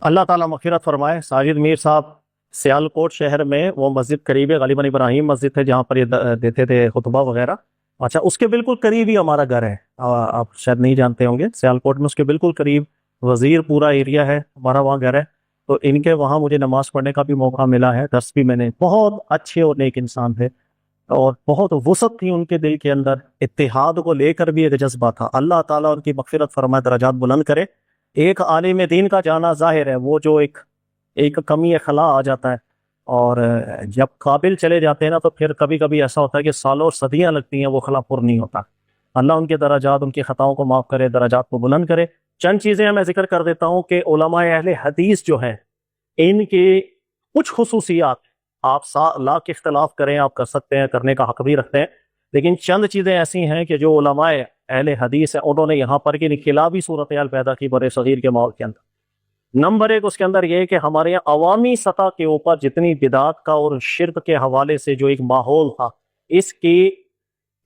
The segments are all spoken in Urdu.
اللہ تعالیٰ مغفرت فرمائے، ساجد میر صاحب سیالکوٹ شہر میں وہ مسجد قریب ہے، غالباً ابراہیم مسجد ہے جہاں پر یہ دیتے تھے خطبہ وغیرہ۔ اچھا، اس کے بالکل قریب ہی ہمارا گھر ہے، آپ شاید نہیں جانتے ہوں گے، سیالکوٹ میں اس کے بالکل قریب وزیر پورا ایریا ہے، ہمارا وہاں گھر ہے۔ تو ان کے وہاں مجھے نماز پڑھنے کا بھی موقع ملا ہے، درس بھی میں نے، بہت اچھے اور نیک انسان تھے، اور بہت وسعت تھی ان کے دل کے اندر، اتحاد کو لے کر بھی ایک جذبہ تھا۔ اللہ تعالیٰ ان کی مغفرت فرمائے، درجات بلند کرے۔ ایک عالم دین کا جانا ظاہر ہے، وہ جو ایک کمی اخلاق آ جاتا ہے، اور جب قابل چلے جاتے ہیں نا تو پھر کبھی کبھی ایسا ہوتا ہے کہ سالوں اور صدیاں لگتی ہیں، وہ خلا پر نہیں ہوتا۔ اللہ ان کے درجات، ان کی خطاؤں کو معاف کرے، درجات کو بلند کرے۔ چند چیزیں میں ذکر کر دیتا ہوں کہ علماء اہل حدیث جو ہیں، ان کی کچھ خصوصیات، آپ لاکھ اختلاف کریں، آپ کر سکتے ہیں، کرنے کا حق بھی رکھتے ہیں، لیکن چند چیزیں ایسی ہیں کہ جو علماء اہل حدیث ہیں انہوں نے یہاں پر کی انقلابی صورتحال پیدا کی بر صغیر کے ماحول کے اندر۔ نمبر ایک اس کے اندر یہ کہ ہمارے یہاں عوامی سطح کے اوپر جتنی بدعات کا اور شرک کے حوالے سے جو ایک ماحول تھا،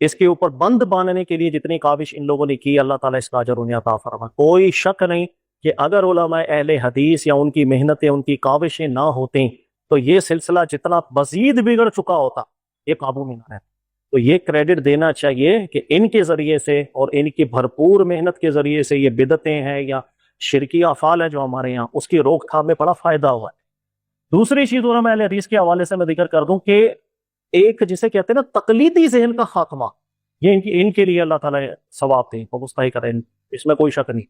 اس کے اوپر بند باندھنے کے لیے جتنی کاوش ان لوگوں نے کی، اللہ تعالیٰ اس کا اجر انہیں عطا فرمائے۔ کوئی شک نہیں کہ اگر علماء اہل حدیث یا ان کی محنتیں، ان کی کاوشیں نہ ہوتیں تو یہ سلسلہ جتنا مزید بگڑ چکا ہوتا، یہ قابو میں نہ ہے۔ تو یہ کریڈٹ دینا چاہیے کہ ان کے ذریعے سے اور ان کی بھرپور محنت کے ذریعے سے یہ بدعتیں ہیں یا شرکی افعال ہے جو ہمارے یہاں، اس کی روک تھام میں بڑا فائدہ ہوا ہے۔ دوسری چیز علماء اہل حدیث کے حوالے سے میں ذکر کر دوں کہ ایک جسے کہتے ہیں نا تقلیدی ذہن کا خاتمہ، یہ ان کے لیے اللہ تعالیٰ ثواب دیں، وہ مستحق کریں، اس میں کوئی شک نہیں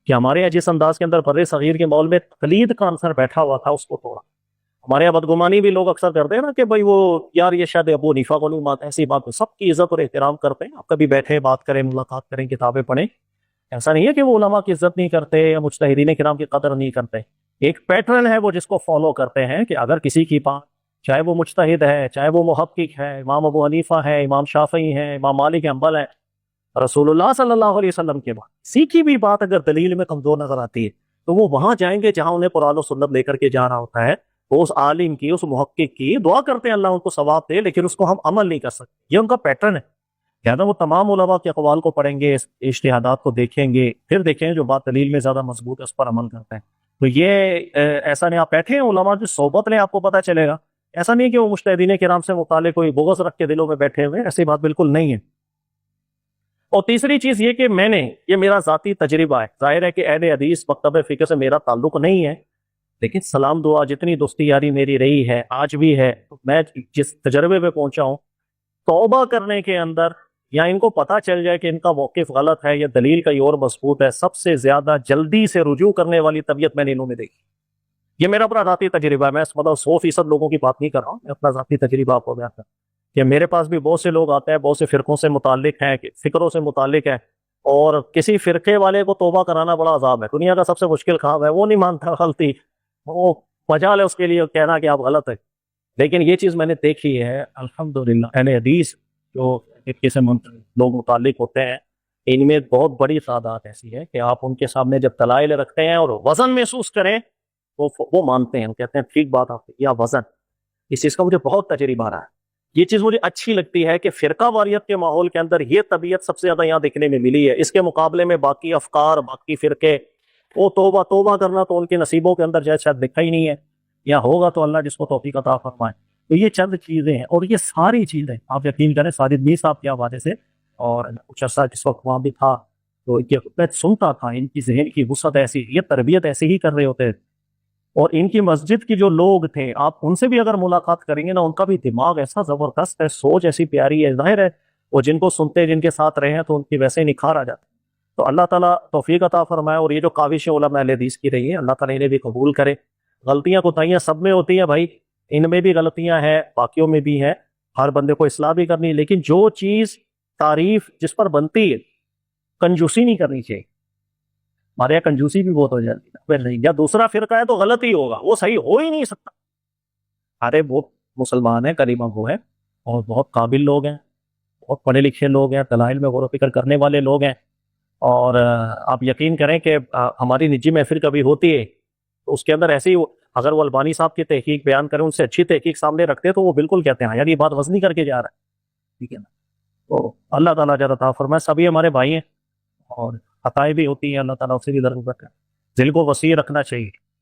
کہ ہمارے یہاں جس انداز کے اندر بر صغیر کے ماحول میں تقلید کا عنصر بیٹھا ہوا تھا، اس کو توڑا۔ ہمارے یہاں بدگمانی بھی لوگ اکثر کرتے ہیں نا کہ بھائی وہ یار یہ شاید ابو حنیفہ کو نہیں مانتے، ایسی بات، سب کی عزت اور احترام کرتے ہیں، آپ کبھی بیٹھے بات کریں، ملاقات کریں، کتابیں پڑھیں، ایسا نہیں ہے کہ وہ علماء کی عزت نہیں کرتے یا مجتہدین کرام کی قدر نہیں کرتے۔ ایک پیٹرن ہے وہ جس کو فالو کرتے ہیں کہ اگر کسی کی بات، چاہے وہ مجتہد ہے، چاہے وہ محقق ہے، امام ابو حنیفہ ہے، امام شافعی ہے، امام مالک حنبل ہے، رسول اللہ صلی اللہ علیہ وسلم کے بعد کسی کی بھی بات اگر دلیل میں کمزور نظر آتی ہے تو وہ وہاں جائیں گے جہاں انہیں قرآن و سنت لے کر کے جانا ہوتا ہے، وہ اس عالم کی، اس محقق کی دعا کرتے ہیں اللہ ان کو ثواب دے، لیکن اس کو ہم عمل نہیں کر سکتے، یہ ان کا پیٹرن ہے۔ کہنا وہ تمام علماء کے اقوال کو پڑھیں گے، اجتہادات کو دیکھیں گے، پھر دیکھیں جو بات دلیل میں زیادہ مضبوط ہے اس پر عمل کرتے ہیں۔ تو یہ ایسا نہیں، آپ بیٹھے ہیں علماء کی صحبت لیں، آپ کو پتہ چلے گا، ایسا نہیں کہ وہ مجتہدین کرام سے متعلق کوئی بغض رکھ کے دلوں میں بیٹھے ہوئے، ایسی بات بالکل نہیں ہے۔ اور تیسری چیز یہ کہ یہ میرا ذاتی تجربہ ہے، ظاہر ہے کہ اہل حدیث مکتب فقہ سے میرا تعلق نہیں ہے، لیکن سلام دعا جتنی دوستی یاری میری رہی ہے، آج بھی ہے، میں جس تجربے پہ پہنچا ہوں، توبہ کرنے کے اندر یا ان کو پتہ چل جائے کہ ان کا موقف غلط ہے یا دلیل کا اور مضبوط ہے، سب سے زیادہ جلدی سے رجوع کرنے والی طبیعت میں نے انہوں میں دیکھی۔ یہ میرا اپنا ذاتی تجربہ ہے، میں مطلب 100% لوگوں کی بات نہیں کر رہا ہوں، میں اپنا ذاتی تجربہ آپ کو بیان کر رہا ہوں کہ میرے پاس بھی بہت سے لوگ آتے ہیں، بہت سے فرقوں سے متعلق ہیں، فکروں سے متعلق ہیں، اور کسی فرقے والے کو توبہ کرانا بڑا عذاب ہے، دنیا کا سب سے مشکل کام ہے، وہ نہیں مانتا غلطی، وہ مجال ہے اس کے لیے کہنا کہ آپ غلط ہے۔ لیکن یہ چیز میں نے دیکھی ہے الحمدللہ، اہل حدیث جو فرقے سے لوگ متعلق ہوتے ہیں، ان میں بہت بڑی تعداد ایسی ہے کہ آپ ان کے سامنے جب دلائل رکھتے ہیں اور وزن محسوس کریں وہ مانتے ہیں، وہ کہتے ہیں ٹھیک بات آپ کی، یا وزن، اس چیز کا مجھے بہت تجربہ رہا ہے۔ یہ چیز مجھے اچھی لگتی ہے کہ فرقہ واریت کے ماحول کے اندر یہ طبیعت سب سے زیادہ یہاں دیکھنے میں ملی ہے، اس کے مقابلے میں باقی افکار، باقی فرقے، وہ توبہ کرنا تو ان کے نصیبوں کے اندر شاید لکھا ہی نہیں ہے، یا ہوگا تو اللہ جس کو توفیق عطا فرمائے۔ تو یہ چند چیزیں ہیں، اور یہ ساری چیزیں آپ یقین کریں ساجد میر صاحب کے حوالے سے، اور کچھ عرصہ جس وقت وہاں بھی تھا تو میں سنتا تھا، ان کی ذہن کی وسعت ایسی، یہ تربیت ایسی ہی کر رہے ہوتے تھے، اور ان کی مسجد کی جو لوگ تھے، آپ ان سے بھی اگر ملاقات کریں گے نا، ان کا بھی دماغ ایسا زبردست ہے، سوچ ایسی پیاری ہے، ظاہر ہے وہ جن کو سنتے، جن کے ساتھ رہے ہیں تو ان کی ویسے نکھار آ جاتے۔ تو اللہ تعالیٰ توفیق عطا فرمائے، اور یہ جو کاوشیں علماء اہل حدیث کی رہی ہیں، اللہ تعالیٰ انہیں بھی قبول کرے۔ غلطیاں کوتاہیاں سب میں ہوتی ہیں بھائی، ان میں بھی غلطیاں ہیں، باقیوں میں بھی ہیں، ہر بندے کو اصلاح بھی کرنی ہے، لیکن جو چیز تعریف جس پر بنتی ہے، کنجوسی نہیں کرنی چاہیے۔ ہمارے یہاں کنجوسی بھی بہت ہو جاتی ہے، پھر نہیں، یا دوسرا فرقہ ہے تو غلط ہی ہوگا، وہ صحیح ہو ہی نہیں سکتا۔ ارے وہ مسلمان ہیں، کلمہ گو ہیں، اور بہت قابل لوگ ہیں، بہت پڑھے لکھے لوگ ہیں، دلائل میں غور و فکر کرنے والے لوگ ہیں، اور آپ یقین کریں کہ ہماری نجی محفل کبھی ہوتی ہے تو اس کے اندر ایسی، اگر وہ البانی صاحب کی تحقیق بیان کریں، ان سے اچھی تحقیق سامنے رکھتے تو وہ بالکل کہتے ہیں یار یہ بات وزنی کر کے جا رہا ہے، ٹھیک ہے نا۔ تو اللہ تعالیٰ اجر عطا فرمائے، سبھی ہمارے بھائی ہیں، اور خطائیں بھی ہوتی ہیں، اللہ تعالیٰ اسے بھی درگزر کرے، دل کو وسیع رکھنا چاہیے۔